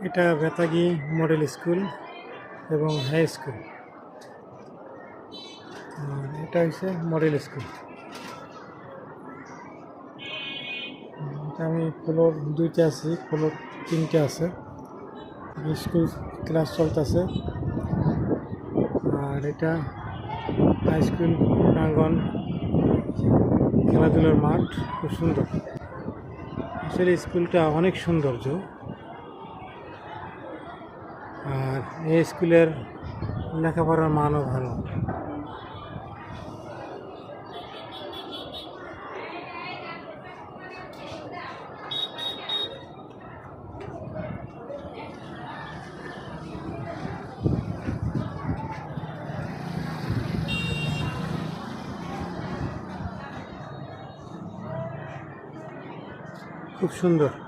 এটা Betagi model school এবং high school. আর এটা হচ্ছে মডেল স্কুল। আমি ফ্লোর 2তে আছি, ফ্লোর 3টে আছে। স্কুল ক্লাস চলতেছে। আর এটা হাই স্কুল প্রাঙ্গণ, খেলাধুলার মাঠ, খুব সুন্দর। আসলে স্কুলটা অনেক সৌন্দর্য। আর এই স্কুলের লেখাপড়ার মানও ভালো। খুব সুন্দর।